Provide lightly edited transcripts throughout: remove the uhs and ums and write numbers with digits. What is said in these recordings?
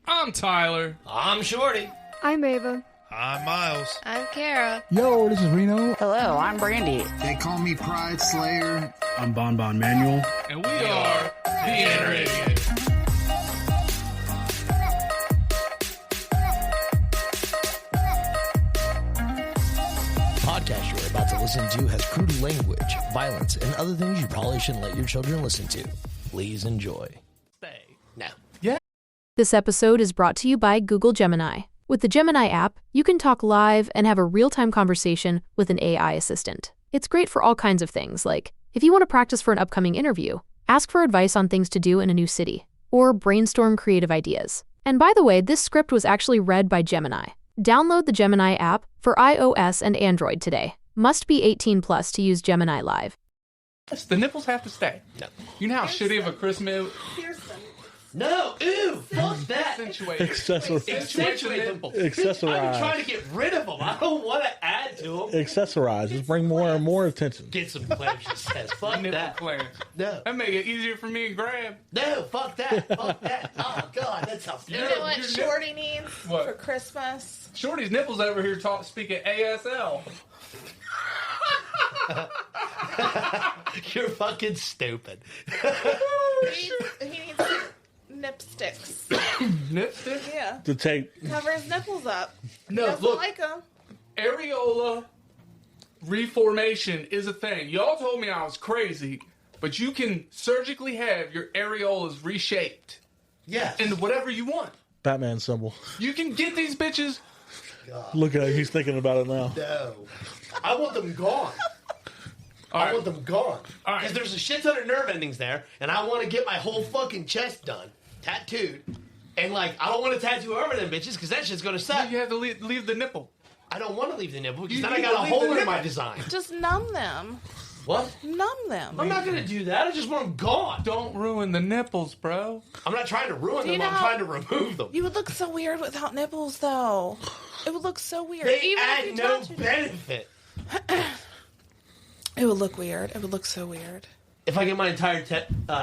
I'm Tyler. I'm Shorty. I'm Ava. I'm Miles. I'm Kara. Yo, this is Reno. Hello, I'm Brandy. They call me Pride Slayer. I'm Bon Manuel. And we are the Inner Idiot. Podcast you're about to listen to has crude language, violence, and other things you probably shouldn't let your children listen to. Please enjoy. Stay. No. Yeah. This episode is brought to you by Google Gemini. With the Gemini app, you can talk live and have a real-time conversation with an AI assistant. It's great for all kinds of things, like if you want to practice for an upcoming interview, ask for advice on things to do in a new city, or brainstorm creative ideas. And by the way, this script was actually read by Gemini. Download the Gemini app for iOS and Android today. Must be 18 plus to use Gemini Live. Yes, the nipples have to stay. No. You know how shitty of a Christmas... No, ew, fuck that. Accentuate Nipples. Accessorize. I'm trying to get rid of them. I don't want to add to them. Accessorize. Just bring more and more attention. Get some clamps, she says. Fuck Nipple that. clamps. No. That make it easier for me to grab. No, fuck that. Fuck that. Oh, God, that sounds You know terrible. what Shorty needs What? for Christmas? Shorty's nipples over here speaking ASL. You're fucking stupid. He needs nipsticks. Nipstick? Yeah. To take. Cover his nipples up. No, Doesn't look. like them. Areola reformation is a thing. Y'all told me I was crazy, but you can surgically have your areolas reshaped Yes. into whatever you want. Batman symbol. You can get these bitches. Look at him. He's thinking about it now. No. I want them gone. All I right. want them gone. All right. Because there's a shit ton of nerve endings there, and I want to get my whole fucking chest done. Tattooed. And, like, I don't want to tattoo over them bitches, because that shit's going to suck. You have to leave the nipple. I don't want to leave the nipple, because You then I need got to a leave hole the in nipple. my design. Just numb them. What? Numb them. I'm not going to do that. I just want them gone. Don't ruin the nipples, bro. I'm not trying to ruin Do you them. I'm know- trying to remove them. You would look so weird without nipples, though. It would look so weird. They Even if add you no tattooed- benefit. It would look weird. It would look so weird. If I get my entire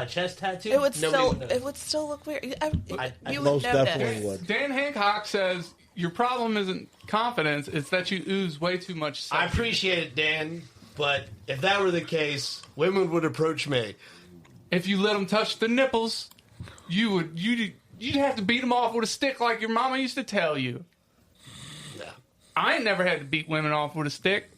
chest tattooed, It would nobody still. would know. It would still look weird. You would Most notice. definitely would. Dan Hancock says your problem isn't confidence; it's that you ooze way too much sex. I appreciate it, Dan, but if that were the case, women would approach me. If you let them touch the nipples, you'd have to beat them off with a stick like your mama used to tell you. No. I ain't never had to beat women off with a stick,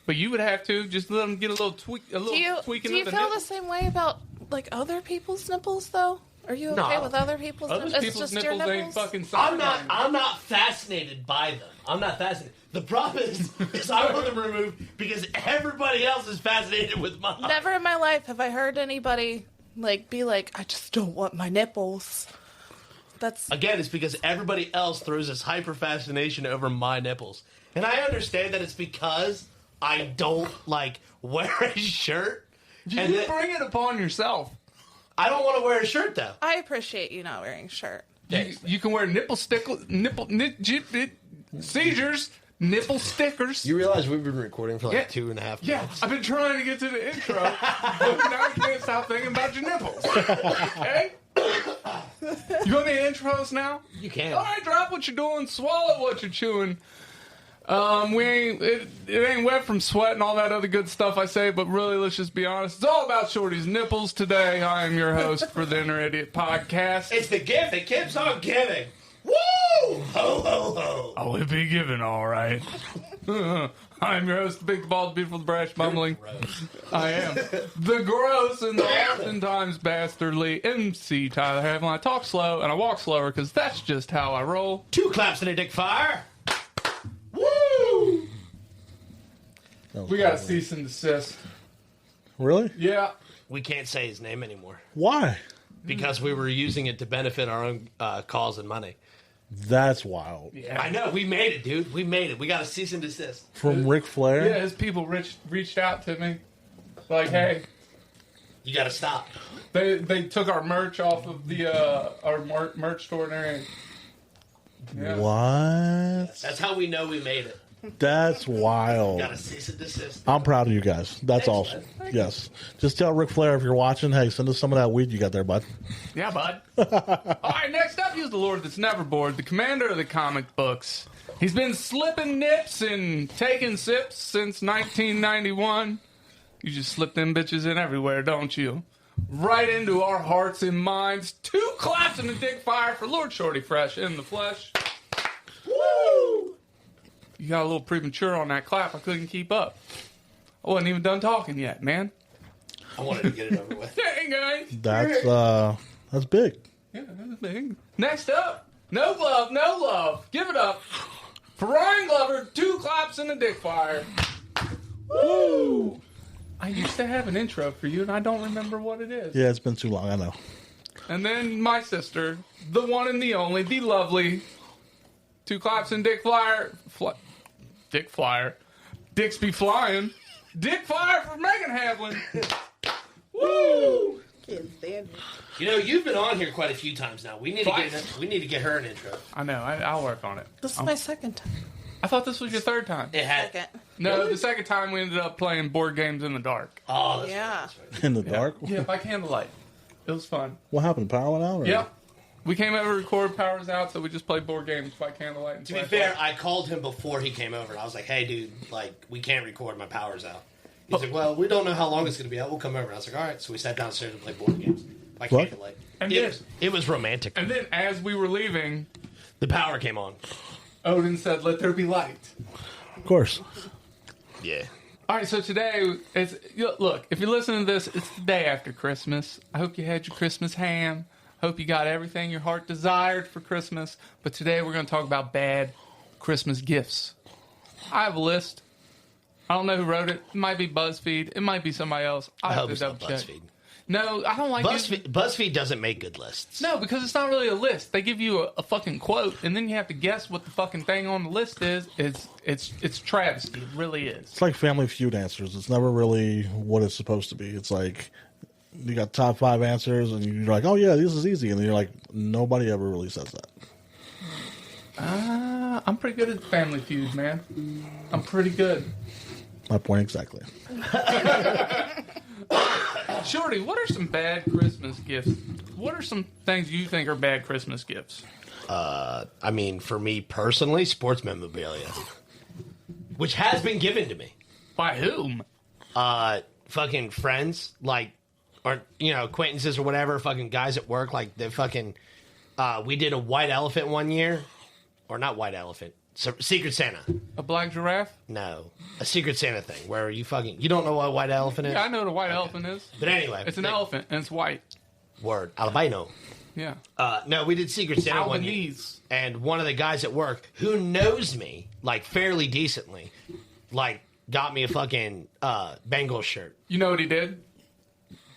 but you would have to just let them get a little tweak, tweaking Do you of the feel the nipples. same way about like other people's nipples though? Are you okay No. with other people's Other nipples? people's It's just your nipples ain't nipples. fucking. I'm not fascinated by them. I'm not fascinated. The problem is I want them removed because everybody else is fascinated with mine. Never in my life have I heard anybody be like, I just don't want my nipples. That's Again, it's because everybody else throws this hyper fascination over my nipples. And I understand that it's because I don't, wear a shirt. You And that- bring it upon yourself. I don't want to wear a shirt, though. I appreciate you not wearing a shirt. You can wear seizures, nipple stickers. You realize we've been recording for Yeah. 2.5 minutes? Yeah, I've been trying to get to the intro, but now I can't stop thinking about your nipples. Okay? You want me to intros now? You can. All right, drop what you're doing, swallow what you're chewing. It ain't wet from sweat and all that other good stuff I say, but really, let's just be honest. It's all about Shorty's nipples today. I am your host for the Inner Idiot Podcast. It's the gift that keeps on giving. Woo! Ho, ho, ho. Oh, it be given, all right. I'm your host, the big, bald, beautiful, the brash, mumbling. I am the gross and the oftentimes bastardly MC Tyler Havlin. I talk slow and I walk slower because that's just how I roll. 2 claps and a dick fire. Woo! We got a cease and desist. Really? Yeah. We can't say his name anymore Why? because we were using it to benefit our own cause and money. That's wild. Yeah. I know. We made it, dude. We made it. We got a cease and desist. From Ric Flair? Yeah, his people reached out to me. Like, hey, You got to stop. they took our merch off of the our merch store and everything. Yeah. What? That's how we know we made it. That's wild. Got a cease and desist. I'm proud of you guys. That's Thanks, awesome. bud. Yes. Just tell Ric Flair if you're watching, hey, send us some of that weed you got there, bud. Yeah, bud. All right, next up, he's the Lord that's never bored, the commander of the comic books. He's been slipping nips and taking sips since 1991. You just slip them bitches in everywhere, don't you? Right into our hearts and minds. 2 claps and a dick fire for Lord Shorty Fresh in the flesh. Woo! You got a little premature on that clap. I couldn't keep up. I wasn't even done talking yet, man. I wanted to get it over with. Dang, guys. That's big. Yeah, that's big. Next up, no glove, no love. Give it up for Ryan Glover. 2 claps and a dick fire. Woo! I used to have an intro for you, and I don't remember what it is. Yeah, it's been too long, I know. And then my sister, the one and the only, the lovely, 2 claps and dick flyer. Dick flyer. Dicks be flying. Dick fire for Megan Havlin. Woo! Can't stand it. You know, you've been on here quite a few times now. We need to get her an intro. I know. I'll work on it. This is my second time. I thought this was your 3rd time. It had. Second. No, the 2nd time we ended up playing board games in the dark. Oh, that's Yeah. right. That's right. In the dark? Yeah, by candlelight. It was fun. What happened? Power went out? Or? Yep. We came over to record, power's out, so we just played board games by candlelight. And To be fair, I called him before he came over. And I was like, "Hey, dude, like, we can't record. My power's out." He's like, "Well, we don't know how long it's going to be out. We'll come over." And I was like, "All right." So we sat downstairs and played board games by What? candlelight. And It was romantic. And then as we were leaving, The power came on. Odin said, "Let there be light." Of course. Yeah. All right, so today, look, if you're listening to this, it's the day after Christmas. I hope you had your Christmas ham. Hope you got everything your heart desired for Christmas. But today we're going to talk about bad Christmas gifts. I have a list. I don't know who wrote it. It might be BuzzFeed. It might be somebody else. I I'll have hope to it's not double check. BuzzFeed. No, I don't like BuzzFeed doesn't make good lists. No, because it's not really a list. They give you a fucking quote, and then you have to guess what the fucking thing on the list is. It's travesty. It really is. It's like Family Feud answers. It's never really what it's supposed to be. It's like you got top 5 answers, and you're like, oh, yeah, this is easy. And then you're like, nobody ever really says that. I'm pretty good at Family Feud, man. I'm pretty good. My point exactly. Shorty, what are some bad Christmas gifts? What are some things you think are bad Christmas gifts? I mean, for me personally, sports memorabilia, which has been given to me. By whom? Fucking friends, like, or, you know, acquaintances or whatever, fucking guys at work, like, they fucking, we did a white elephant one year, or not white elephant, Secret Santa. A black giraffe? No, a Secret Santa thing, where you don't know what a white elephant is? Yeah, I know what a white elephant is. But anyway. It's an elephant, and it's white. Word, albino. Yeah. No, we did Secret Santa one year. Albanese. And one of the guys at work, who knows me, like, fairly decently, like, got me a fucking Bengals shirt. You know what he did?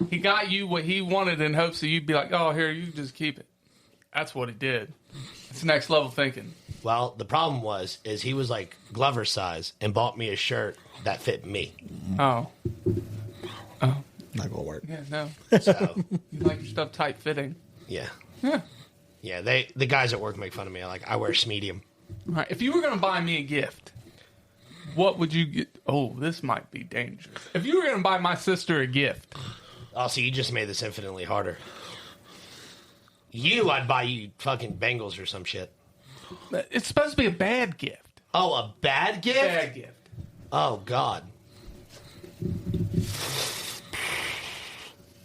He got you what he wanted in hopes that you'd be like, oh, here, you just keep it. That's what he did. It's next level thinking. Well, the problem is he was like Glover size and bought me a shirt that fit me. Oh. Oh. Not going to work. Yeah, no. So, You like your stuff tight fitting. yeah. Yeah. Yeah, the guys at work make fun of me. Like, I wear medium. All right. If you were going to buy me a gift, what would you get? Oh, this might be dangerous. If you were going to buy my sister a gift. Oh, so you just made this infinitely harder. I'd buy you fucking Bengals or some shit. It's supposed to be a bad gift. Oh, a bad gift? Bad gift. Oh, God.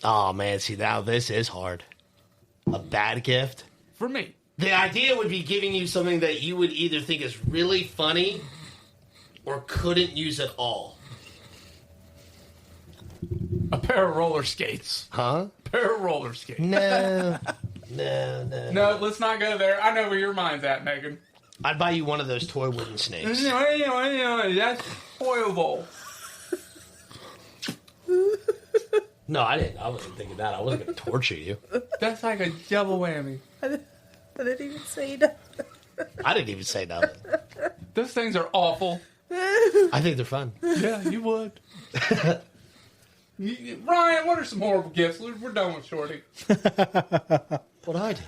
Oh, man, see, now this is hard. A bad gift? For me. The idea would be giving you something that you would either think is really funny or couldn't use at all. A pair of roller skates. Huh? A pair of roller skates. No. No. No, let's not go there. I know where your mind's at, Megan. I'd buy you one of those toy wooden snakes. That's horrible. No, I didn't. I wasn't thinking that. I wasn't going to torture you. That's like a double whammy. I didn't even say that. I didn't even say nothing. Those things are awful. I think they're fun. Yeah, you would. Ryan, what are some horrible gifts? We're done with Shorty. What'd I do?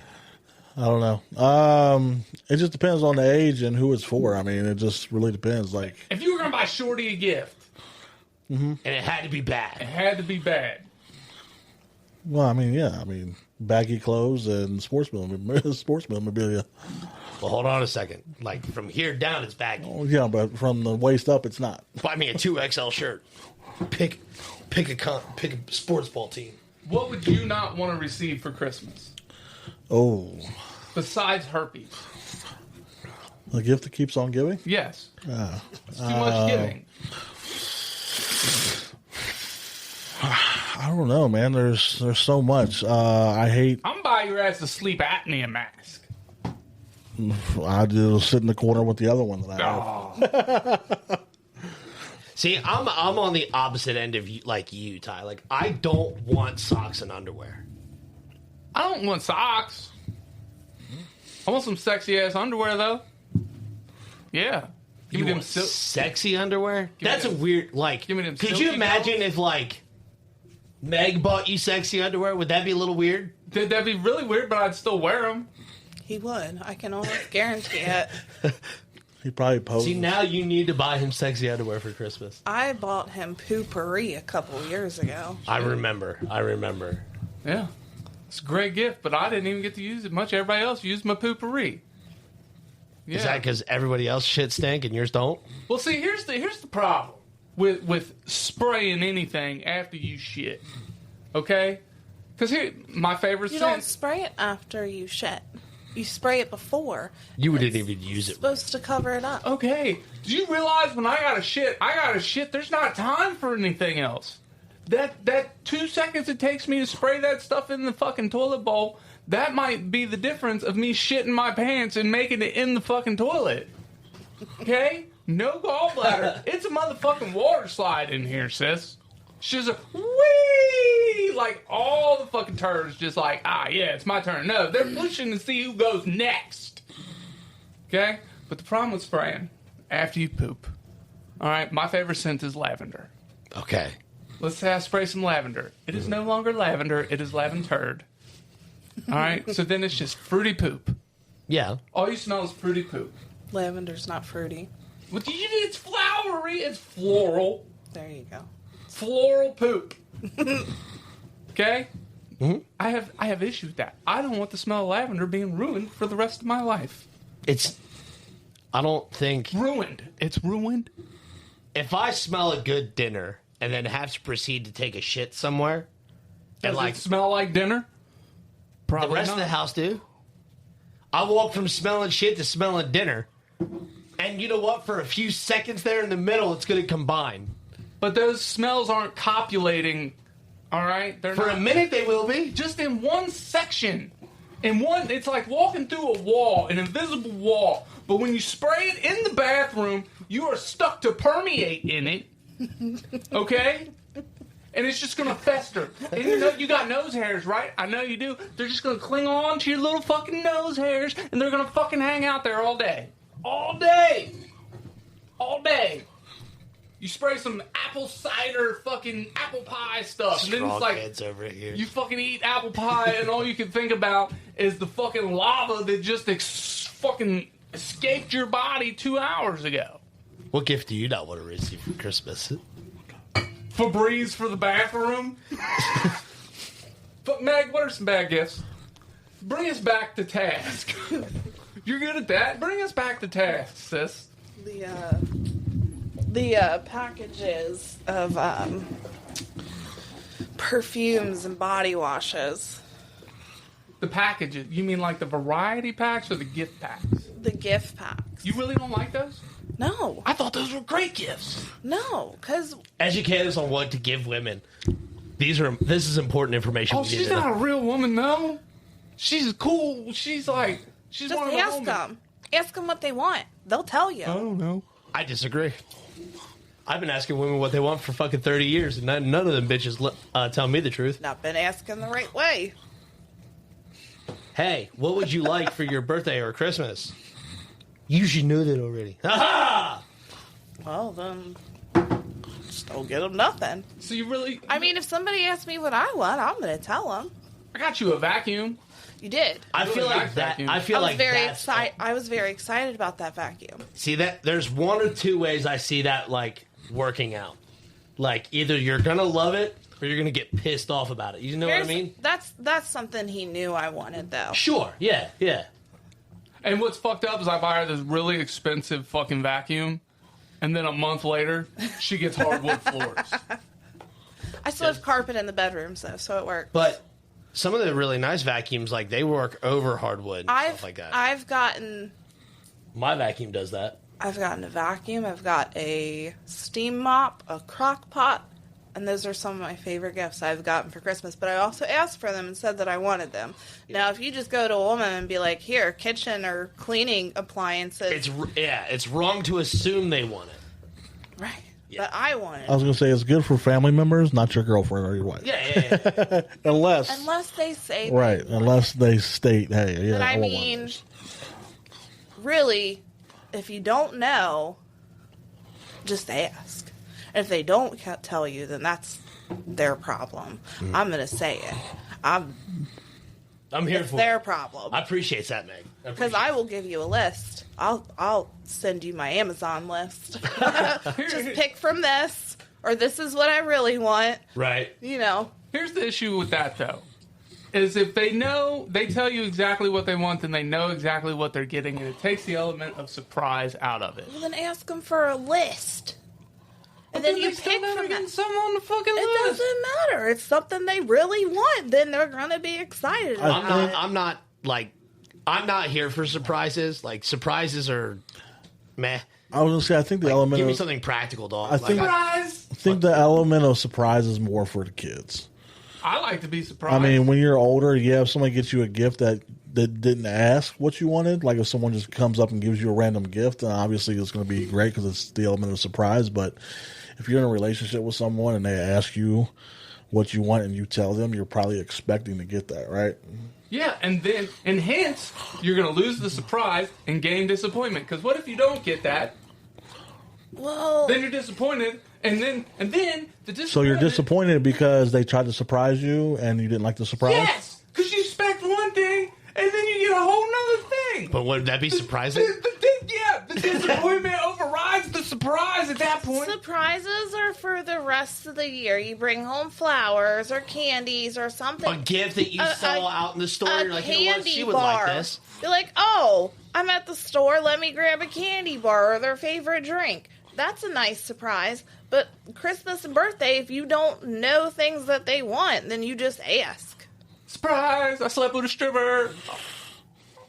I don't know. It just depends on the age and who it's for. I mean, it just really depends. Like, If you were going to buy Shorty a gift, And it had to be it bad. had to be bad. well, I mean, yeah, I mean, baggy clothes and sports memorabilia. Well, hold on a second. Like, from here down, it's baggy. Oh, yeah, but from the waist up, it's not. Buy me a 2XL shirt. Pick a sports ball team. What would you not want to receive for Christmas Oh, besides herpes? a gift that keeps on giving. Yes. It's too much giving. I don't know, man. There's so much. I hate. I'm buying your ass a sleep apnea mask. I do sit in the corner with the other one that I have. Oh, See, I'm on the opposite end of you, like you, Ty. Like, I don't want socks and underwear. I don't want socks. I want some sexy ass underwear though. Yeah. Give You me them want silk. sexy underwear? Give me That's a them- weird, like, give me them could you silky imagine girls. if, like, Meg bought you sexy underwear? Would that be a little weird? That'd be really weird, but I'd still wear them. He would. I can almost guarantee it. He probably poses. See, now you need to buy him sexy underwear for Christmas. I bought him poopery a couple years ago. I remember. Yeah. It's a great gift, but I didn't even get to use it much. Everybody else used my poopery. Yeah. Is that because everybody else shit stink and yours don't? Well, see, here's the problem with spraying anything after you shit. Okay? Because here, my favorite You don't scent. spray it after you shit. You spray it before. You didn't even use It's it. supposed to cover it up. Okay, do you realize when I gotta shit, there's not time for anything else. That 2 seconds it takes me to spray that stuff in the fucking toilet bowl, that might be the difference of me shitting my pants and making it in the fucking toilet. Okay? No gallbladder. It's a motherfucking water slide in here, sis. She's a wee, like all the fucking turds just like, yeah, it's my turn. No, they're pushing to see who goes next. Okay? But the problem with spraying, after you poop, all right, my favorite scent is lavender. Okay. Let's say I spray some lavender. It is no longer lavender, it is lavender. All right? So then it's just fruity poop. Yeah. All you smell is fruity poop. Lavender's not fruity. But it's flowery, it's floral. There you go. Floral poop. Okay? Mm-hmm. I have issue with that. I don't want the smell of lavender being ruined for the rest of my life. I don't think, Ruined. It's ruined. if I smell a good dinner and then have to proceed to take a shit somewhere, Does and like, it smell like dinner? the Probably rest not. of the house do, I walk from smelling shit to smelling dinner. And you know what? For a few seconds there in the middle, it's going to combine. But those smells aren't copulating, all right? They're For not. a minute, they will be. Just in one section. It's like walking through a wall, an invisible wall. But when you spray it in the bathroom, you are stuck to permeate in it. Okay? And it's just gonna fester. And you know you got nose hairs, right? I know you do. They're just gonna cling on to your little fucking nose hairs, and they're gonna fucking hang out there all day. All day! All day. You spray some apple cider fucking apple pie stuff, and then it's like kids over here. you fucking eat apple pie, and all you can think about is the fucking lava that just fucking escaped your body 2 hours ago. What gift do you not want to receive for Christmas? Febreze for the bathroom. But Meg, what are some bad gifts? Bring us back to task. You're good at that. Bring us back to task, sis. The packages of perfumes and body washes. The packages. You mean like the variety packs or the gift packs? The gift packs. You really don't like those? No. I thought those were great gifts. No, because Educate us on what to give women. This is important information. Oh, we need she's to know. not a real woman, though. She's cool. She's one just of the ask homies. them. Ask them what they want. They'll tell you. I don't know. I disagree. I've been asking women what they want for fucking 30 years, and none of them bitches tell me the truth. Not been asking the right way. Hey, what would you like for your birthday or Christmas? You should know that already. Ha Well, then, just don't get them nothing. So you really... I mean, if somebody asks me what I want, I'm going to tell them. I got you a vacuum. You did. I feel Really like nice that. vacuum. I feel I was like very that's excited. I was very excited about that vacuum. See that there's one or two ways I see that like working out. Like either you're gonna love it or you're gonna get pissed off about it. You know what I mean? That's something he knew I wanted, though. Sure. Yeah. Yeah. And what's fucked up is I buy her this really expensive fucking vacuum, and then a month later, she gets hardwood floors. I still have carpet in the bedrooms, though, so it works. But some of the really nice vacuums, like they work over hardwood and stuff like that. I've gotten My vacuum does that. a vacuum. I've got a steam mop, a crock pot, and those are some of my favorite gifts I've gotten for Christmas. But I also asked for them and said that I wanted them. Now, if you just go to a woman and be like, here, kitchen or cleaning appliances. It's wrong to assume they want it. Right. Yeah. But I want it. I was going to say it's good for family members, not your girlfriend or your wife. Yeah. Unless they say right, unless they state, hey, yeah, But I want one of mean, those. really, if you don't know, just ask. If they don't tell you, then that's their problem. I'm going to say it. I'm here It's for their it. problem. I appreciate that, Meg. Because I will give you a list. I'll send you my Amazon list. Just pick from this, or this is what I really want. Right. You know. Here's the issue with that, though. Is if they tell you exactly what they want, then they know exactly what they're getting, and it takes the element of surprise out of it. Well, then ask them for a list. And then you pick from that. Something on the fucking It list. doesn't matter. It's something they really want. Then they're gonna be excited. I'm not here for surprises. Like surprises are meh. I was going to say, I think the element Give me of something practical, dog. I think- I think the element of surprise is more for the kids. I like to be surprised. I mean, when you're older, yeah, if somebody gets you a gift that didn't ask what you wanted, like if someone just comes up and gives you a random gift, then obviously it's going to be great because it's the element of surprise. But if you're in a relationship with someone and they ask you what you want and you tell them, you're probably expecting to get that, right? yeah, and hence, you're going to lose the surprise and gain disappointment. Because what if you don't get that? Well, Then you're disappointed, and then the disappointment. So you're disappointed because they tried to surprise you and you didn't like the surprise? Yes, because you expect one thing, and then you get a whole nother thing. But would that be surprising? The disappointment overrides the surprise at that point. surprises are for the rest of the year. You bring home flowers or candies or something. A gift that you saw out in the store. A You're like, you know what? candy She would bar. like this. You're like, oh, I'm at the store. Let me grab a candy bar or their favorite drink. That's a nice surprise. But Christmas and birthday, if you don't know things that they want, then you just ask. Surprise! I slept with a stripper.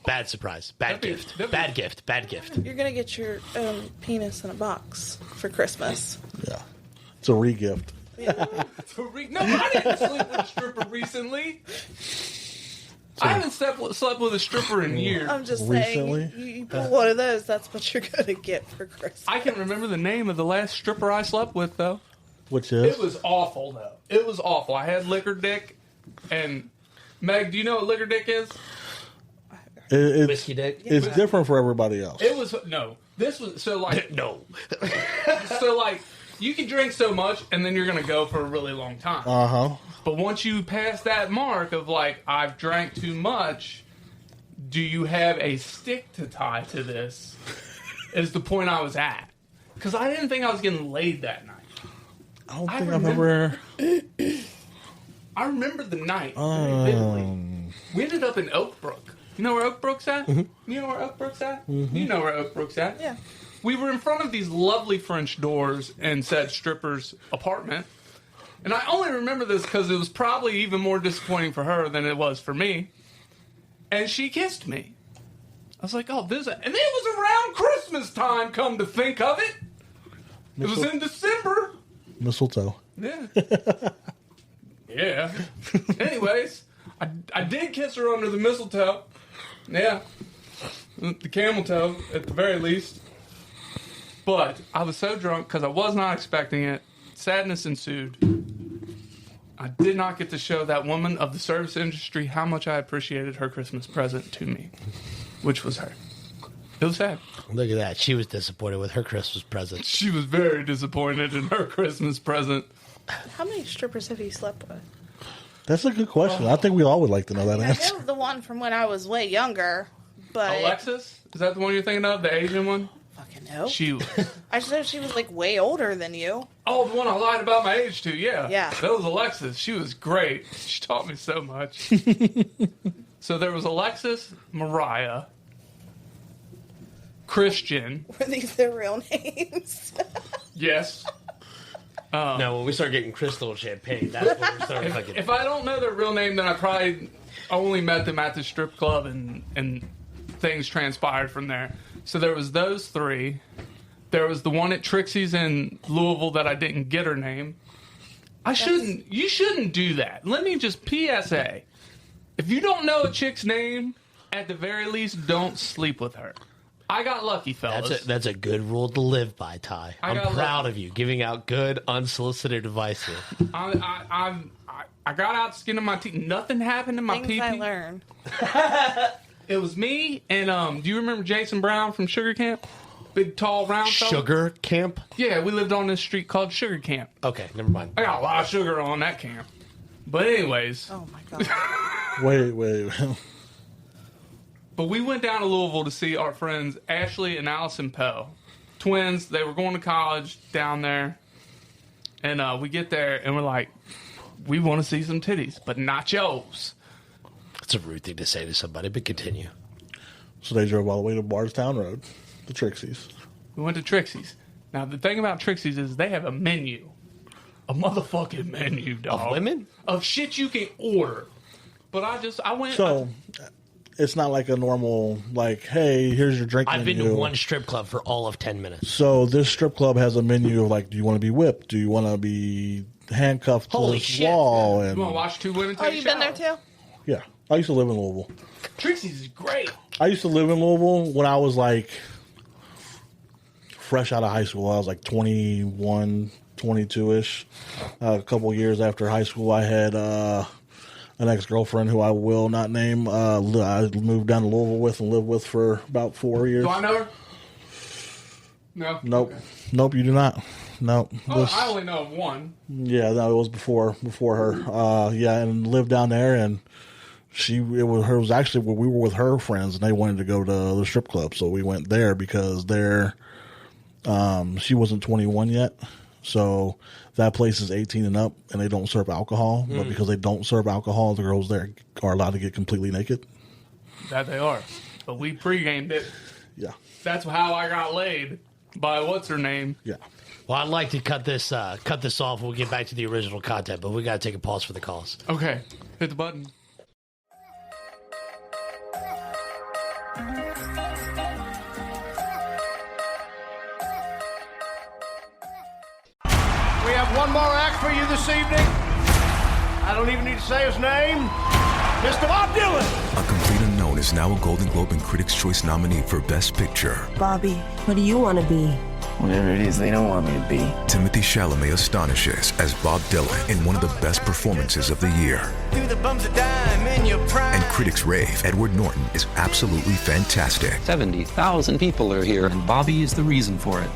Bad surprise. Bad That'd be- gift. that'd be- Bad gift. Bad gift. You're going to get your penis in a box for Christmas. Yeah. It's a re-gift. No, I didn't sleep with a stripper recently. I haven't slept with a stripper in years. I'm just Recently? saying, you pull one of those, that's what you're going to get for Christmas. I can remember the name of the last stripper I slept with, though. Which is? It was awful, though. It was awful. I had liquor dick, and Meg, do you know what liquor dick is? It's Whiskey dick. It's different for everybody else. It was no. This was so like No. so like you can drink so much, and then you're gonna go for a really long time. Uh-huh. But once you pass that mark of like I've drank too much, do you have a stick to tie to this? Is the point I was at? Because I didn't think I was getting laid that night. I don't I think I've remember- ever... I remember the night very vividly. We ended up in Oakbrook. You know where Oakbrook's at? You know where Oakbrook's at? You know where Oakbrook's at? Yeah. We were in front of these lovely French doors in said stripper's apartment. And I only remember this because it was probably even more disappointing for her than it was for me. And she kissed me. I was like, oh, this... And it was around Christmas time, come to think of it. It was in December. Mistletoe. Yeah. Yeah. Anyways, I did kiss her under the mistletoe. Yeah. The camel toe, at the very least. But I was so drunk because I was not expecting it. Sadness ensued. I did not get to show that woman of the service industry how much I appreciated her Christmas present to me, which was her. It was sad. Look at that. She was disappointed with her Christmas present. She was very disappointed in her Christmas present. How many strippers have you slept with? That's a good question. I think we all would like to know that I answer. know the one from when I was way younger, but Alexis? Is that the one you're thinking of? The Asian one? fucking no. I just know she was like way older than you. Oh, the one I lied about my age to, yeah. Yeah. That was Alexis. She was great. She taught me so much. So there was Alexis, Mariah, Christian. Were these their real names? Yes. No, when we start getting crystal champagne, that's when we start fucking. If I don't know their real name, then I probably only met them at the strip club and things transpired from there. So there was those three. There was the one at Trixie's in Louisville that I didn't get her name. You shouldn't do that. Let me just PSA. If you don't know a chick's name, at the very least, don't sleep with her. I got lucky, fellas. That's a good rule to live by, Ty. I'm proud of you giving out good unsolicited advice here. I got out skinning my teeth. Nothing happened to my Things pee-pee. I learned. It was me and do you remember Jason Brown from Sugar Camp? Big, tall, round fella? Sugar camp? Yeah, we lived on this street called Sugar Camp. Okay, never mind. I got a lot of sugar on that camp. But anyways, Oh my god. Wait. but we went down to Louisville to see our friends Ashley and Allison Poe. Twins, they were going to college down there. And we get there and we're like, we want to see some titties, but not yours. It's a rude thing to say to somebody, but continue. So they drove all the way to Bardstown Road, the Trixie's. We went to Trixie's. Now, the thing about Trixie's is they have a menu. A motherfucking menu, dog. Of women? Of shit you can order. But I went... So it's not like a normal, like, hey, here's your drink I've menu. been to one strip club for all of 10 minutes. So this strip club has a menu of, like, do you want to be whipped? Do you want to be handcuffed to Holy this shit. wall? And You want to watch two women take Oh, a you've been there shower? too? yeah, I used to live in Louisville. Trixie's is great. I used to live in Louisville when I was, like, fresh out of high school. I was, like, 21, 22-ish. A couple years after high school, I had an ex-girlfriend who I will not name. I moved down to Louisville with and lived with for about 4 years. Do I know her? No? Nope. Okay. Nope, you do not. Nope. Oh, I only know of one. Yeah, no, it was before her. Yeah, and lived down there, and it was actually when we were with her friends, and they wanted to go to the strip club, so we went there because she wasn't 21 yet, so that place is 18 and up, and they don't serve alcohol. But because they don't serve alcohol, the girls there are allowed to get completely naked. That they are. But we pre-gamed it. Yeah, That's how I got laid by what's her name. yeah. Well, I'd like to cut this off. We'll get back to the original content, but we got to take a pause for the calls. Okay, hit the button. We have one more act for you this evening. I don't even need to say his name. Mr. Bob Dylan. A Complete Unknown is now a Golden Globe and Critics' Choice nominee for Best Picture. Bobby, what do you want to be? Whatever it is they don't want me to be. Timothy Chalamet astonishes as Bob Dylan in one of the best performances of the year. Through the bumps of dime in your prime. And critics rave Edward Norton is absolutely fantastic. 70,000 people are here, and Bobby is the reason for it.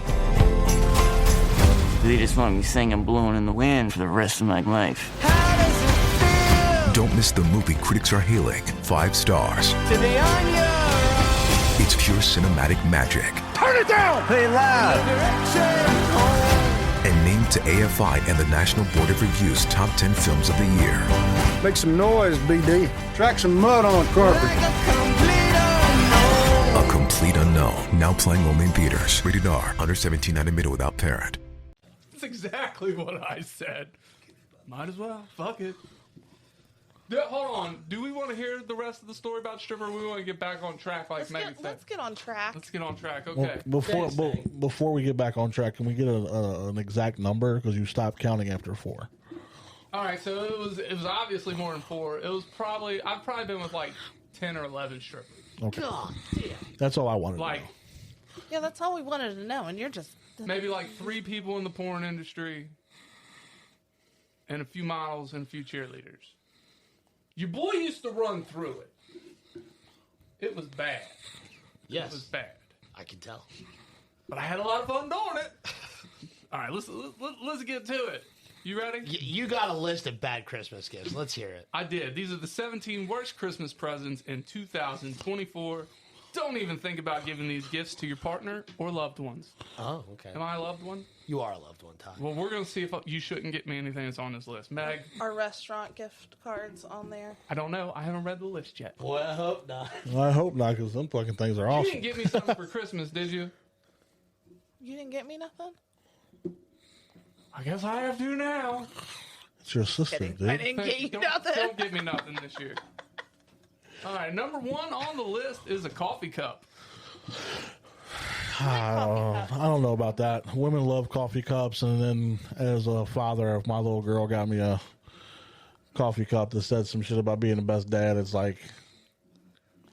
They just want me singing Blowing in the Wind for the rest of my life. Don't miss the movie critics are hailing 5 stars. To be on your own. It's pure cinematic magic. Turn it down. Play loud. And named to AFI and the National Board of Review's top 10 films of the year. Make some noise, BD. Track some mud on the carpet. A Complete Unknown. Now playing only in theaters. Rated R. Under 17 and admitted without parent. That's exactly what I said. Might as well. Fuck it. Hold on. Do we want to hear the rest of the story about stripper? Or we want to get back on track like Megan said? Let's get on track. Let's get on track. Okay. Well, before we get back on track, can we get an exact number? Because you stopped counting after 4. All right. So it was obviously more than 4. It was probably I've probably been with like 10 or 11 strippers. Okay. God damn. That's all I wanted Like to know. Yeah, that's all we wanted to know, and you're just... maybe like 3 people in the porn industry, and a few models and a few cheerleaders. Your boy used to run through it. It was bad. Yes, It was bad. I can tell. But I had a lot of fun doing it. All right, let's get to it. You ready? You got a list of bad Christmas gifts. Let's hear it. I did. These are the 17 worst Christmas presents in 2024. Don't even think about giving these gifts to your partner or loved ones. Oh, okay. Am I a loved one? You are a loved one, Ty. Well, we're going to see if you shouldn't get me anything that's on this list. Meg? Are restaurant gift cards on there? I don't know. I haven't read the list yet. Boy, I hope not. I hope not, because them fucking things are You awesome. didn't get me something for Christmas, did you? You didn't get me nothing? I guess I have to now. It's your sister, dude. I didn't get you nothing. Don't get me nothing this year. All right, number 1 on the list is a coffee cup. I don't know about that. Women love coffee cups, and then as a father, if my little girl got me a coffee cup that said some shit about being the best dad, it's like...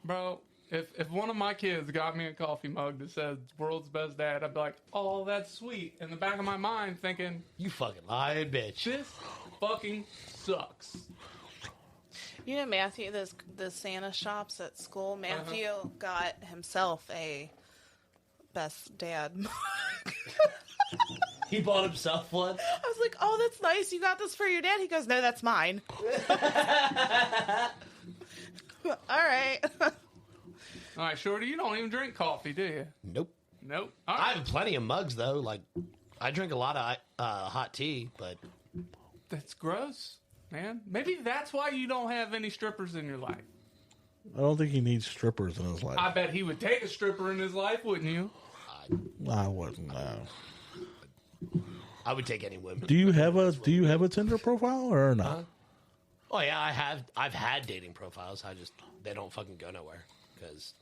Bro, if one of my kids got me a coffee mug that says world's best dad, I'd be like, oh, that's sweet. In the back of my mind thinking... You fucking lying bitch. This fucking sucks. You know, Matthew, the Santa shops at school, Matthew got himself a best dad mug. He bought himself one? I was like, oh, that's nice. You got this for your dad? He goes, no, that's mine. All right. All right, Shorty, you don't even drink coffee, do you? Nope. Nope. All right. I have plenty of mugs, though. Like, I drink a lot of hot tea, but... That's gross, man. Maybe that's why you don't have any strippers in your life. I don't think he needs strippers in his life. I bet he would take a stripper in his life, wouldn't you? I wouldn't know. I would take any women. Do you have a Tinder profile or not? Oh yeah, I've had dating profiles. They don't fucking go nowhere because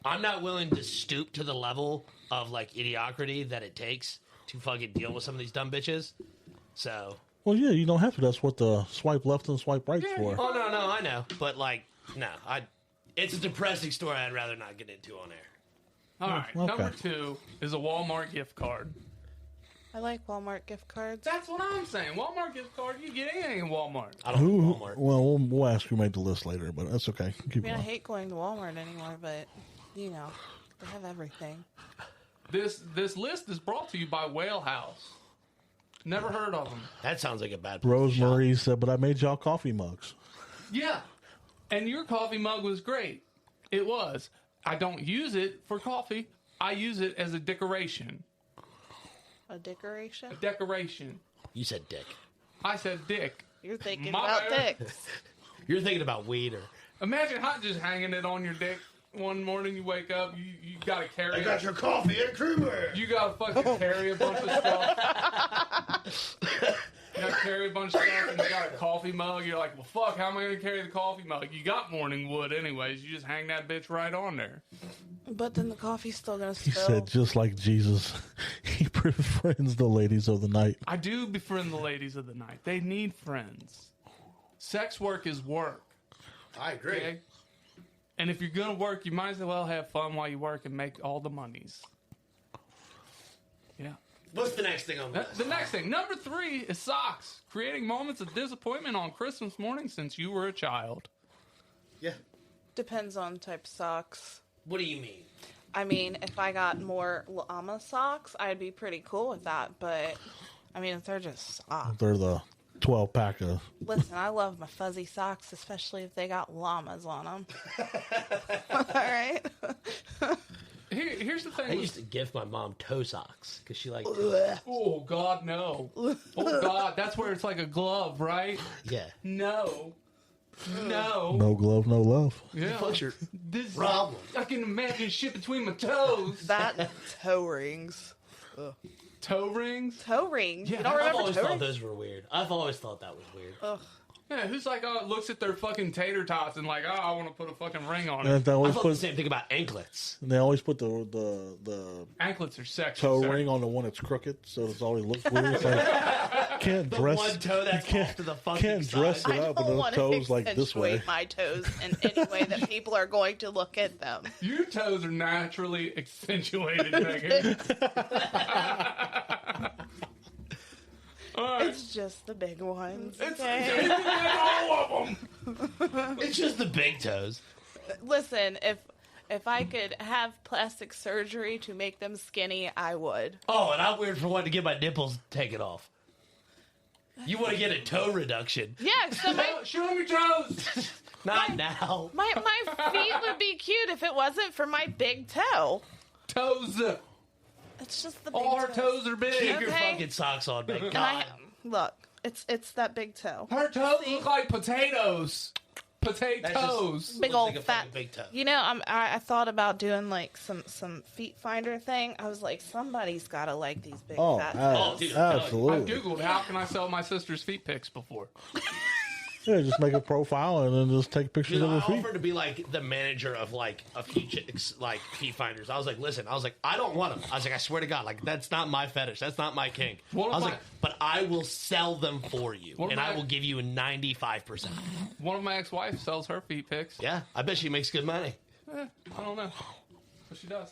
I'm not willing to stoop to the level of like idiocracy that it takes to fucking deal with some of these dumb bitches. So. Well, yeah, you don't have to. That's what the swipe left and swipe right's for. Oh no, I know, but like, no, it's a depressing story. I'd rather not get into on air. All right, okay. Number 2 is a Walmart gift card. I like Walmart gift cards. That's what I'm saying. Walmart gift card, you get anything in Walmart. I don't like Walmart. Well, we'll ask who made the list later, but that's okay. Keep I going. hate going to Walmart anymore, but, you know, they have everything. This list is brought to you by Whale House. Never heard of them. That sounds like a bad place Rosemary said, but I made y'all coffee mugs. Yeah. And your coffee mug was great. It was. I don't use it for coffee. I use it as a decoration. A decoration? A decoration. You said dick. I said dick. You're thinking My about bad. dicks. You're thinking about weed or... Imagine just hanging it on your dick. One morning you wake up, you gotta carry. I got your coffee and creamer. You gotta fucking carry a bunch of stuff. You gotta carry a bunch of stuff, and you got a coffee mug. You're like, well, fuck, how am I gonna carry the coffee mug? You got morning wood, anyways. You just hang that bitch right on there. But then the coffee's still gonna He spill. said, just like Jesus, he befriends the ladies of the night. I do befriend the ladies of the night. They need friends. Sex work is work. I agree. Okay? And if you're gonna work, you might as well have fun while you work and make all the monies. Yeah. What's the next thing on the list? The next thing, number 3 is socks. Creating moments of disappointment on Christmas morning since you were a child. Yeah. Depends on type of socks. What do you mean? I mean, if I got more llama socks, I'd be pretty cool with that. But, I mean, if they're just socks. They're the 12-pack of... Listen, I love my fuzzy socks, especially if they got llamas on them. All right? Here's the thing. I used to gift my mom toe socks because she liked. Oh God, no! Oh God, that's where it's like a glove, right? Yeah. No. No glove, no love. Yeah. Fuck your This problem. I can imagine shit between my toes. That toe rings. Ugh. Toe rings. Toe rings. Yeah, You don't I've remember always toe thought rings? those were weird. I've always thought that was weird. Ugh. Yeah, who's like, looks at their fucking tater tots and like, I want to put a fucking ring on And it. they I always thought the put, same thing about anklets. and they always put the Anklets are sexy. toe sir. ring on the one that's crooked, so it always looks weird. It's like, can't The dress. one toe that's you can't, off to the fucking can't dress side. it I up with don't those want to toes like this way. accentuate my toes in any way that people are going to look at them. Your toes are naturally accentuated, Megan. All right. It's just the big ones. It's Okay? all of them. It's just the big toes. Listen, if I could have plastic surgery to make them skinny, I would. Oh, and I'm weird for wanting to get my nipples taken off. You want to get a toe reduction? Yeah, so show me toes. Not now. My feet would be cute if it wasn't for my big toe. Toes. It's just the big All her toes are big. Keep your fucking socks on, man. God. Look, it's that big toe. Her toes look like potatoes. Potatoes. Big old fat. Big toe. You know, I thought about doing like some feet finder thing. I was like, somebody's got to like these big fat toes. Dude, absolutely. I googled how can I sell my sister's feet pics before. Yeah, just make a profile and then just take pictures Dude, of I her feet. offered to be like the manager of like a few chicks, like feet finders. I was like, listen, I don't want them. I was like, I swear to God, like that's not my fetish. That's not my kink. I was like, but I will sell them for you, and I will give you 95%. One of my ex-wives sells her feet pics. Yeah, I bet she makes good money. I don't know, but she does.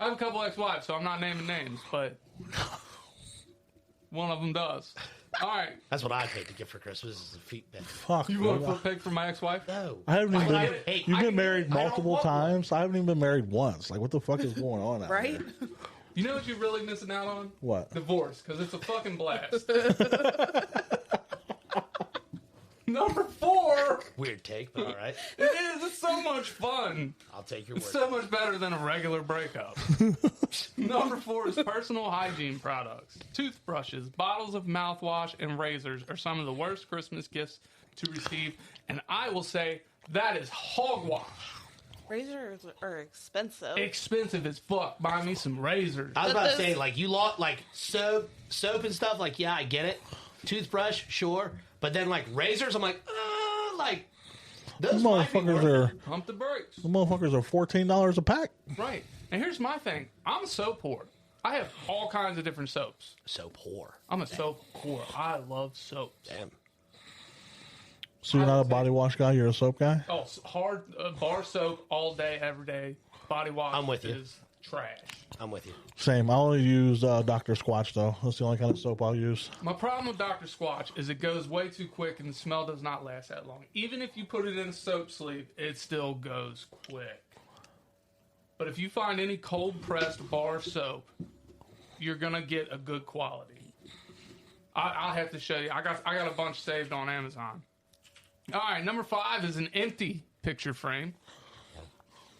I have a couple ex-wives, so I'm not naming names, but one of them does. All right. That's what I paid to get for Christmas is a feet pic. Fuck. You want a foot pic for my ex-wife? No. I haven't even been. Hey, You've been married multiple times. I haven't even been married once. Like, what the fuck is going on out Right? there? You know what you're really missing out on? What? Divorce, because it's a fucking blast. Number 4. Weird take, but all right. It is. It's so much fun. I'll take your word. It's so much better than a regular breakup. Number 4 is personal hygiene products. Toothbrushes, bottles of mouthwash, and razors are some of the worst Christmas gifts to receive. And I will say that is hogwash. Razors are expensive. Expensive as fuck. Buy me some razors. I was about to say, like, you lost, like, soap and stuff. Like, yeah, I get it. Toothbrush, sure. But then, like, razors, I'm like, those motherfuckers are. Pump the brakes. The motherfuckers are $14 a pack. Right. And here's my thing. I'm so poor. I have all kinds of different soaps. So poor. I'm a soap whore. I love soaps. Damn. So you're not a body wash guy. You're a soap guy. Oh, hard bar soap all day, every day. Body wash I'm with you. is trash. I'm with you. Same. I only use Dr. Squatch though. That's the only kind of soap I'll use. My problem with Dr. Squatch is it goes way too quick and the smell does not last that long. Even if you put it in a soap sleeve, it still goes quick. But if you find any cold pressed bar soap, you're gonna get a good quality. I'll have to show you. I got a bunch saved on Amazon. All right, number 5 is an empty picture frame.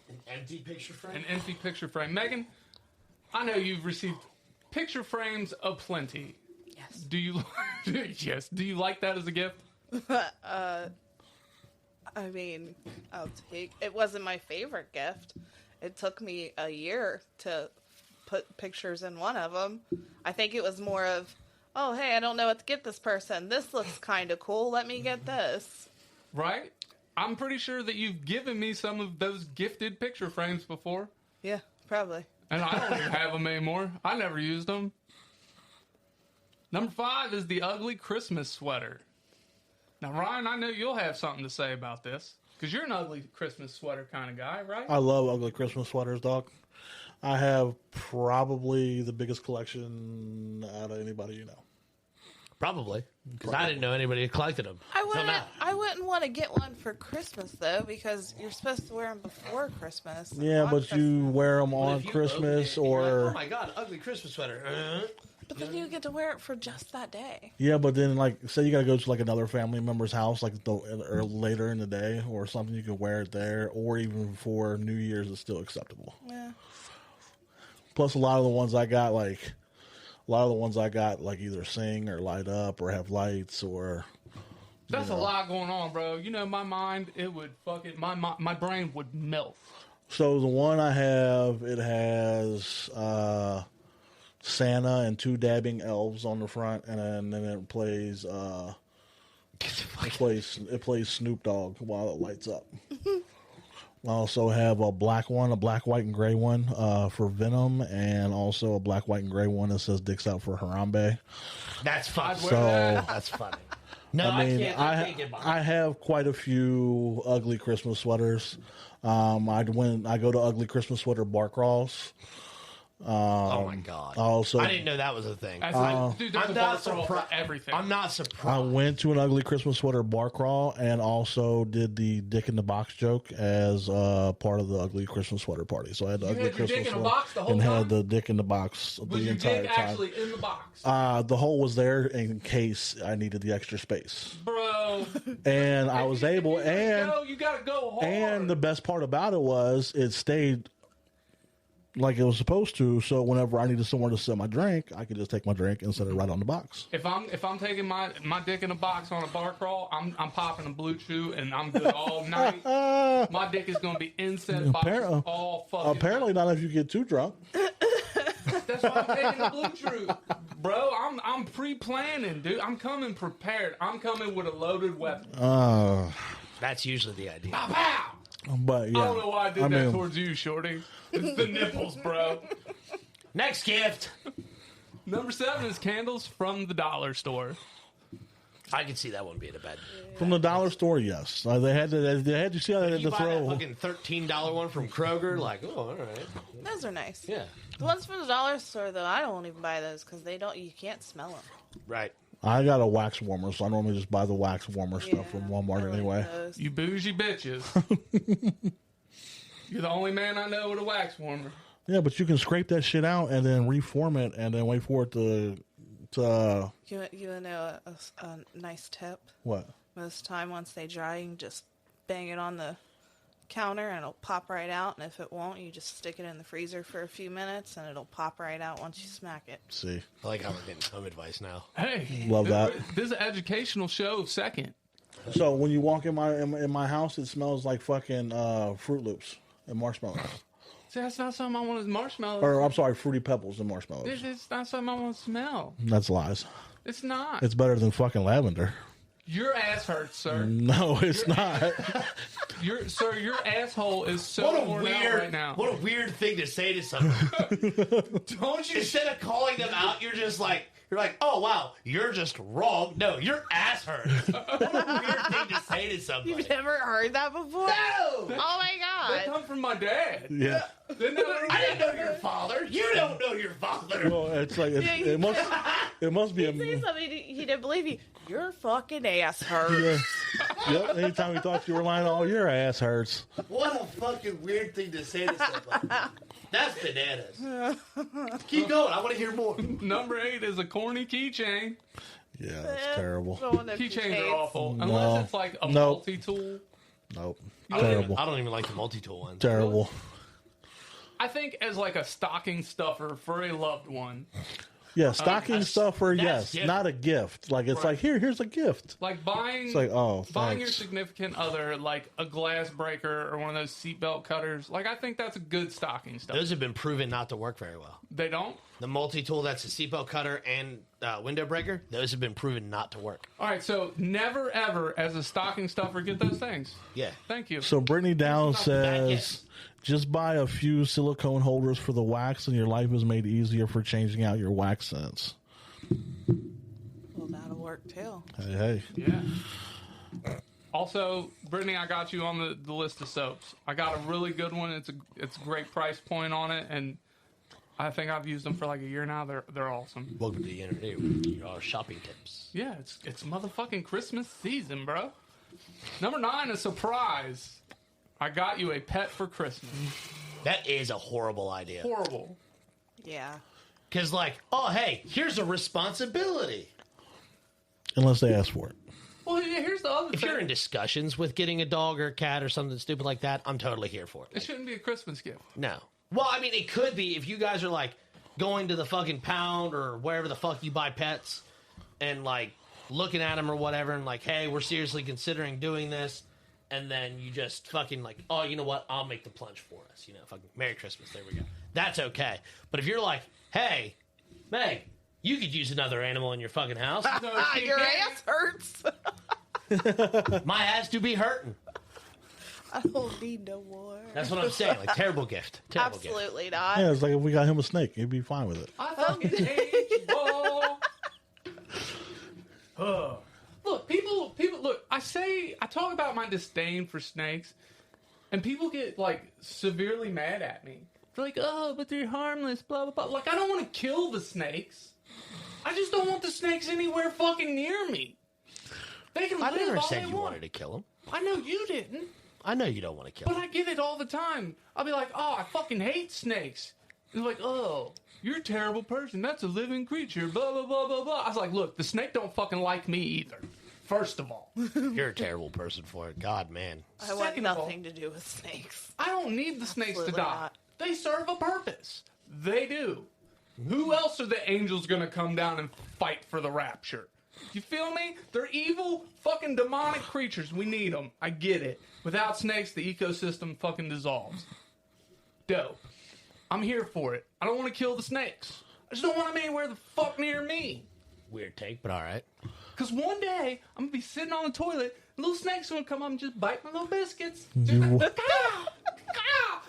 An empty picture frame? An empty picture frame. Megan, I know you've received picture frames aplenty. Yes. Do you? Yes. Do you like that as a gift? I mean, I'll take. It wasn't my favorite gift. It took me a year to put pictures in one of them. I think it was more of, oh, hey, I don't know what to get this person. This looks kind of cool. Let me get this. Right? I'm pretty sure that you've given me some of those gifted picture frames before. Yeah, probably. And I don't even have them anymore. I never used them. Number 5 is the ugly Christmas sweater. Now, Ryan, I know you'll have something to say about this. Because you're an ugly Christmas sweater kind of guy, right? I love ugly Christmas sweaters, dog. I have probably the biggest collection out of anybody you know. Probably. Because I didn't know anybody had collected them. I wouldn't want to get one for Christmas, though, because you're supposed to wear them before Christmas. Yeah, but Christmas. you wear them on Christmas or... Like, oh, my God, ugly Christmas sweater. But then you get to wear it for just that day. Yeah, but then, like, say you got to go to, like, another family member's house, like, or later in the day or something, you could wear it there, or even for New Year's, it's still acceptable. Yeah. Plus, a lot of the ones I got, like, either sing or light up or have lights or... That's a lot going on, bro. You know, my mind, it would fucking... My brain would melt. So, the one I have, it has Santa and 2 dabbing elves on the front, and then it plays... It plays Snoop Dogg while it lights up. I also have a black one, a black, white, and gray one for Venom, and also a black, white, and gray one that says "Dicks Out" for Harambe. That's funny. So that's funny. No, I mean, I can't get behind. I have quite a few ugly Christmas sweaters. I go to Ugly Christmas Sweater bar crawls. Oh my god! Also, I didn't know that was a thing. Dude, there's a bar crawl for everything. I'm not surprised. I went to an ugly Christmas sweater bar crawl and also did the dick in the box joke as part of the ugly Christmas sweater party. So I had the ugly Christmas dick in sweater a box the whole and time? had the dick in the box Was the your entire dick time. actually in the box? The hole was there in case I needed the extra space. Bro. And I was able, and you gotta go hard. And the best part about it was it stayed like it was supposed to. So whenever I needed somewhere to set my drink, I could just take my drink and set it right on the box. If I'm taking my dick in a box on a bar crawl, I'm popping a Blue Chew and I'm good all night. My dick is gonna be in said box all fucking. Apparently, night. not if you get too drunk. That's why I'm taking the Blue Chew, bro. I'm pre-planning, dude. I'm coming prepared. I'm coming with a loaded weapon. That's usually the idea. Pow pow. But yeah, I don't know why I did that towards you, Shorty. It's the nipples, bro. Next gift. Number 7 is candles from the dollar store. I can see that one being a bad. From the dollar store, yes. They had to see how they had You to buy throw. that fucking $13 one from Kroger, like, oh, all right. Those are nice. Yeah. The ones from the dollar store, though, I don't even buy those because you can't smell them. Right. I got a wax warmer, so I normally just buy the wax warmer stuff from Walmart anyway. You bougie bitches. You're the only man I know with a wax warmer. Yeah, but you can scrape that shit out and then reform it and then wait for it to You know a nice tip? what? Most of the time, once they dry, you can just bang it on the counter and it'll pop right out. And if it won't, you just stick it in the freezer for a few minutes and it'll pop right out once you smack it. See, I like how we're getting home advice now. Hey, love that. This is an educational show. Second. So when you walk in my house, it smells like fucking Fruit Loops and marshmallows. See, that's not something I want to marshmallows. Or I'm sorry, Fruity Pebbles and marshmallows. It's not something I want to smell. That's lies. It's not. It's better than fucking lavender. Your ass hurts, sir. No, it's not. Your asshole is so worn out right now. What a weird thing to say to someone. Don't you? Instead of calling them out, you're like, oh wow, you're just wrong. No, your ass hurts. What a weird thing to say to somebody. You've never heard that before? No! Oh my That god. come from my dad. Yeah. I didn't know your father. You don't know your father. Well, it's like it must be a. Say something he didn't believe you. Your fucking ass hurts. Yep. Anytime you talk to your line, oh, your ass hurts. What a fucking weird thing to say to somebody. That's bananas. Keep going. I want to hear more. Number 8 is a corny keychain. Yeah, that's terrible. Keychains are awful. No. Unless it's like a multi-tool. Nope. I Terrible. don't even like the multi-tool ones. Terrible. I think as like a stocking stuffer for a loved one. Yeah, stocking stuffer, yes. different. Not a gift. Like, it's like, here's a gift. Like buying, It's like, oh, buying your thanks. significant other like a glass breaker or one of those seatbelt cutters. Like I think that's a good stocking stuffer. Those have been proven not to work very well. They don't? The multi-tool that's a seatbelt cutter and window breaker, those have been proven not to work. All right, so never ever as a stocking stuffer get those things. Yeah. Thank you. So Brittany Down This is not bad says, just buy a few silicone holders for the wax and your life is made easier for changing out your wax scents. Well, that'll work too. Hey. Yeah. Also, Brittany, I got you on the list of soaps. I got a really good one. It's a great price point on it, and I think I've used them for like a year now. They're awesome. Welcome to the internet with our shopping tips. Yeah, it's motherfucking Christmas season, bro. Number 9, a surprise. I got you a pet for Christmas. That is a horrible idea. Horrible. Yeah. Because, like, oh, hey, here's a responsibility. Unless they ask for it. Well, here's the other If thing. you're in discussions with getting a dog or a cat or something stupid like that, I'm totally here for it. It shouldn't be a Christmas gift. No. Well, I mean, it could be if you guys are, like, going to the fucking pound or wherever the fuck you buy pets and, like, looking at them or whatever and, like, hey, we're seriously considering doing this. And then you just fucking, like, oh, you know what? I'll make the plunge for us. You know, fucking Merry Christmas. There we go. That's okay. But if you're like, hey, Meg, you could use another animal in your fucking house. Your ass hurts. My ass do be hurting. I don't need no more. That's what I'm saying. Like, terrible gift. Terrible gift. Absolutely not. Yeah, it's like if we got him a snake, he'd be fine with it. I fucking hate you all. Look, people. Look, I talk about my disdain for snakes, and people get like severely mad at me. They're like, oh, but they're harmless, blah, blah, blah. Like, I don't want to kill the snakes. I just don't want the snakes anywhere fucking near me. They can I live never all said they you want. wanted to kill them. I know you didn't. I know you don't want to kill But them. I get it all the time. I'll be like, oh, I fucking hate snakes. And they're like, oh, you're a terrible person. That's a living creature, blah, blah, blah, blah, blah. I was like, look, the snake don't fucking like me either. First of all. You're a terrible person for it. God, man. I want nothing to do with snakes. I don't need the snakes to Absolutely die. not. They serve a purpose. They do. Who else are the angels going to come down and fight for the rapture? You feel me? They're evil, fucking demonic creatures. We need them. I get it. Without snakes, the ecosystem fucking dissolves. Dope. I'm here for it. I don't want to kill the snakes. I just don't want them anywhere the fuck near me. Weird take, but all right. Because one day, I'm going to be sitting on the toilet, and little snakes are going to come up and just bite my little biscuits.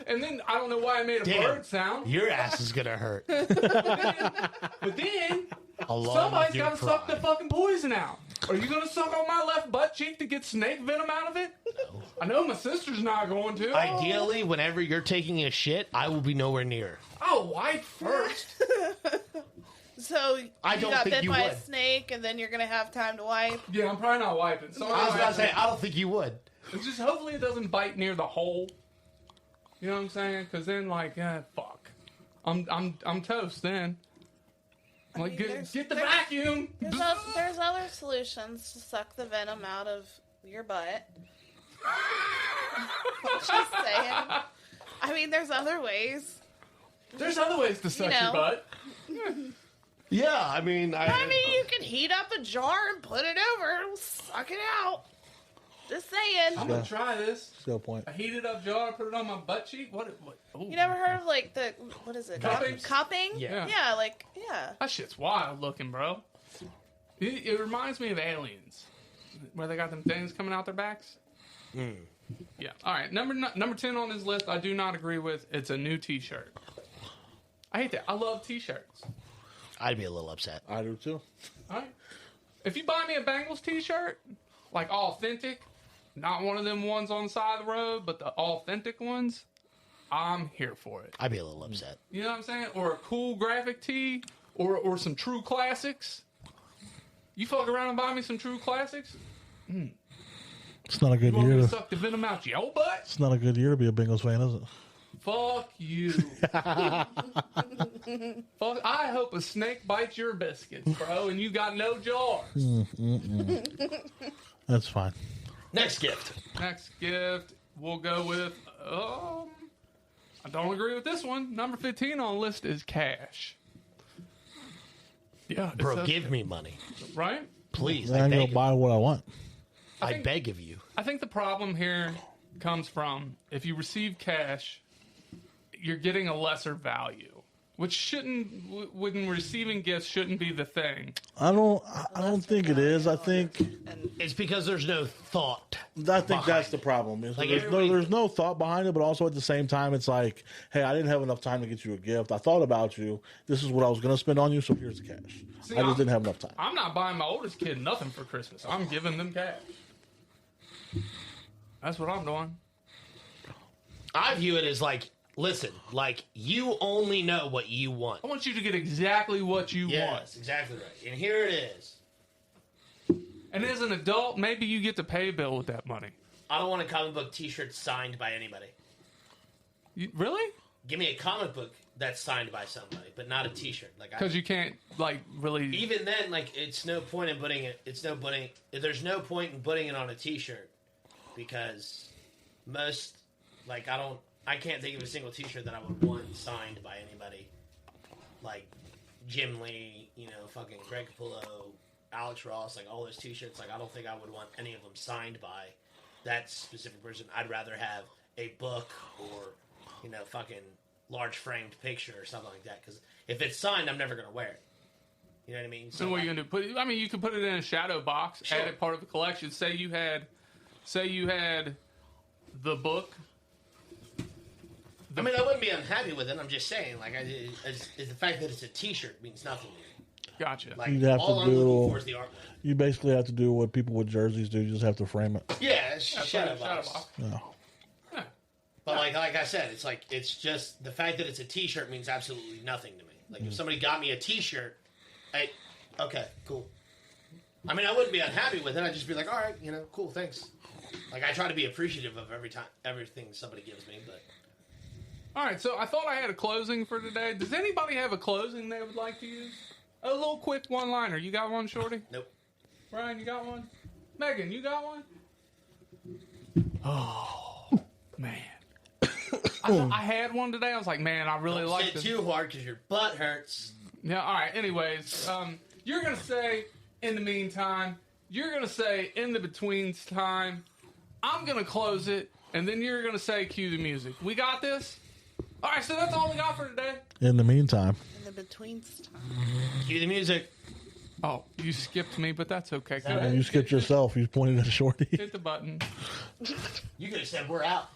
And then, I don't know why I made a bird sound. Your ass is going to hurt. But then, Along somebody's with your got to suck the pride. fucking poison out. Are you going to suck on my left butt cheek to get snake venom out of it? No. I know my sister's not going to. Ideally, whenever you're taking a shit, I will be nowhere near. I'll wipe first. So I you don't got think bit you by would. a snake, and then you're gonna have time to wipe. Yeah, I'm probably not wiping. So I was about to say, I don't think you would. It's just hopefully it doesn't bite near the hole. You know what I'm saying? Because then, like, fuck, I'm toast. Then, I'm like, get the vacuum. There's other solutions to suck the venom out of your butt. Just saying. I mean, there's other ways. There's other ways to suck your butt. Yeah, I mean, you can heat up a jar and put it over. It'll suck it out. Just saying. I'm gonna try this. Still point. I heated up jar, put it on my butt cheek. What? Ooh. You never heard of like what is it? Cupping? Cupping? Yeah. Yeah. That shit's wild looking, bro. It reminds me of Aliens, where they got them things coming out their backs. Yeah. All right. Number 10 on this list, I do not agree with. It's a new T-shirt. I hate that. I love T-shirts. I'd be a little upset. I do too. All right. If you buy me a Bengals T-shirt, like authentic, not one of them ones on the side of the road, but the authentic ones, I'm here for it. I'd be a little upset. You know what I'm saying? Or a cool graphic tee, or some true classics. You fuck around and buy me some true classics? It's not a good You want year. me to To, suck the venom out your butt? it's not a good year to be a Bengals fan, is it? Fuck you. Fuck, I hope a snake bites your biscuits, bro, and you got no jars. That's fine. Next gift. Next gift, we'll go with, I don't agree with this one. Number 15 on the list is cash. Yeah. it Bro, says- give me money. Right? Please, Then I I'm beg gonna of buy what I want. I beg of you. I think the problem here comes from if you receive cash, you're getting a lesser value, which shouldn't, when receiving gifts, shouldn't be the thing. I don't think it is. I think It's because there's no thought. that's the problem. Like, There's no thought behind it, but also at the same time, it's like, hey, I didn't have enough time to get you a gift. I thought about you. This is what I was going to spend on you, so here's the cash. See, I just didn't have enough time. I'm not buying my oldest kid nothing for Christmas. I'm giving them cash. That's what I'm doing. I view it as like, listen, like you only know what you want. I want you to get exactly what you want. Yes, exactly right. And here it is. And as an adult, maybe you get to pay a bill with that money. I don't want a comic book T-shirt signed by anybody. Really? Give me a comic book that's signed by somebody, but not a T-shirt. Like, Because you can't, like, really... even then, like, it's no point in putting it. There's no point in putting it on a T-shirt because most, like, I can't think of a single T-shirt that I would want signed by anybody. Like Jim Lee, fucking Greg Capullo, Alex Ross, like all those T-shirts. Like, I don't think I would want any of them signed by that specific person. I'd rather have a book or, fucking large framed picture or something like that. Because if it's signed, I'm never going to wear it. You know what I mean? So what are you going to do? You could put it in a shadow box, Sure. add it part of the collection. Say you had the book. I wouldn't be unhappy with it. I'm just saying, like, the fact that it's a T-shirt means nothing to me. Gotcha. Like, You'd have all to I'm looking do. for is the artwork. You basically have to do what people with jerseys do. You just have to frame it. Yeah, shadow box. box. No. But like I said, it's just the fact that it's a T-shirt means absolutely nothing to me. Like if somebody got me a T-shirt, okay, cool. I mean, I wouldn't be unhappy with it. I'd just be like, all right, cool, thanks. Like I try to be appreciative of everything somebody gives me, but. All right, so I thought I had a closing for today. Does anybody have a closing they would like to use? A little quick one-liner. You got one, Shorty? Nope. Brian, you got one? Megan, you got one? Oh, man. I had one today. I was like, man, I really like this. Don't say it too hard because your butt hurts. Yeah, all right. Anyways, you're going to say, in the meantime. You're going to say, in the betweens time. I'm going to close it, and then you're going to say, cue the music. We got this? All right, so that's all we got for today. In the meantime. In the betweens time. Cue the music. Oh, you skipped me, but that's okay. And you skipped yourself. You pointed at Shorty. Hit the button. You could have said we're out.